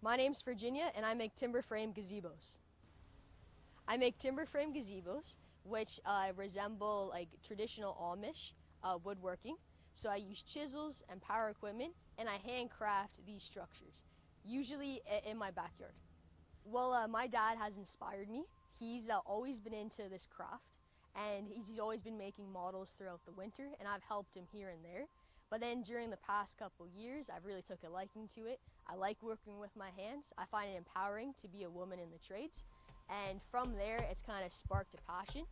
My name's Virginia, and I make timber frame gazebos. I make timber frame gazebos, which resemble like traditional Amish woodworking. So I use chisels and power equipment, and I handcraft these structures, usually in my backyard. Well, my dad has inspired me. He's always been into this craft, and he's always been making models throughout the winter, and I've helped him here and there. But then during the past couple years, I've really took a liking to it. I like working with my hands. I find it empowering to be a woman in the trades. And from there, it's kind of sparked a passion.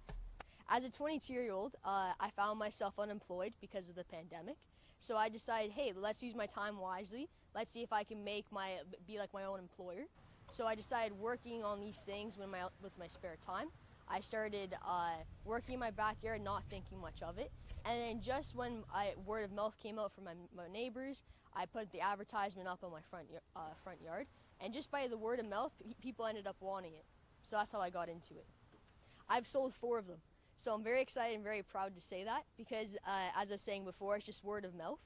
As a 22-year-old, I found myself unemployed because of the pandemic. So I decided, hey, let's use my time wisely. Let's see if I can be like my own employer. So I decided working on these things with my spare time. I started working in my backyard, not thinking much of it. And then just when word of mouth came out from my neighbors, I put the advertisement up on my front yard. And just by the word of mouth, people ended up wanting it. So that's how I got into it. I've sold 4 of them. So I'm very excited and very proud to say that because as I was saying before, it's just word of mouth.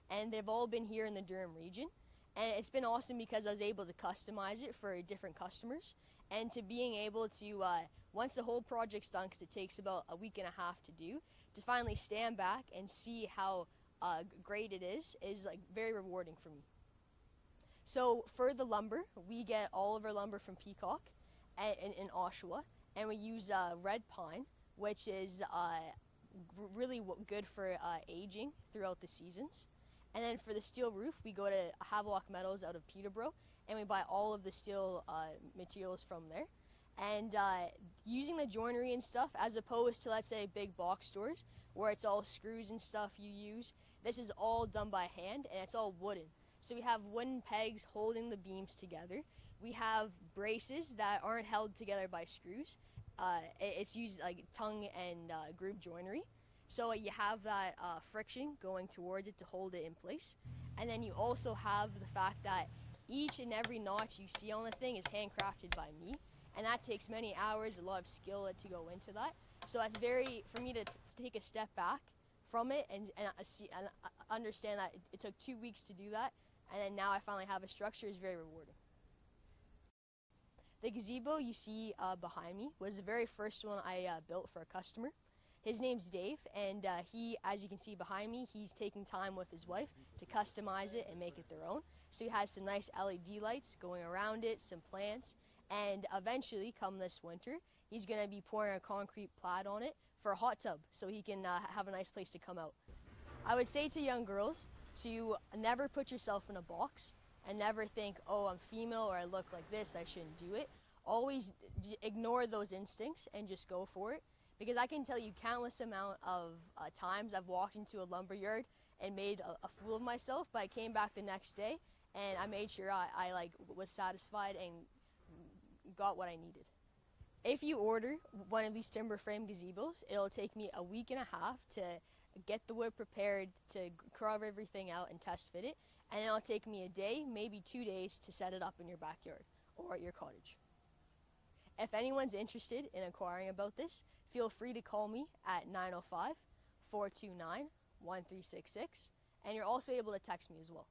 And they've all been here in the Durham region. And it's been awesome because I was able to customize it for different customers. And to being able to, once the whole project's done, because it takes about a week and a half to do, to finally stand back and see how great it is like very rewarding for me. So for the lumber, we get all of our lumber from Peacock in Oshawa, and we use red pine, which is really good for aging throughout the seasons. And then for the steel roof, we go to Havelock Metals out of Peterborough, and we buy all of the steel materials from there. And using the joinery and stuff, as opposed to, let's say, big box stores, where it's all screws and stuff you use, this is all done by hand, and it's all wooden. So we have wooden pegs holding the beams together. We have braces that aren't held together by screws. It's used like tongue and groove joinery. So you have that friction going towards it to hold it in place. And then you also have the fact that each and every notch you see on the thing is handcrafted by me. And that takes many hours, a lot of skill to go into that. So that's for me to take a step back from it and understand that it took 2 weeks to do that. And then now I finally have a structure is very rewarding. The gazebo you see behind me was the very first one I built for a customer. His name's Dave, and he, as you can see behind me, he's taking time with his wife to customize it and make it their own. So he has some nice LED lights going around it, some plants, and eventually, come this winter, he's going to be pouring a concrete pad on it for a hot tub so he can have a nice place to come out. I would say to young girls to never put yourself in a box and never think, oh, I'm female or I look like this, I shouldn't do it. Always ignore those instincts and just go for it. Because I can tell you countless amount of times I've walked into a lumber yard and made a fool of myself, but I came back the next day and I made sure I was satisfied and got what I needed. If you order one of these timber frame gazebos, it'll take me a week and a half to get the wood prepared, to carve everything out and test fit it, and it'll take me a day, maybe 2 days to set it up in your backyard or at your cottage. If anyone's interested in inquiring about this, feel free to call me at 905-429-1366, and you're also able to text me as well.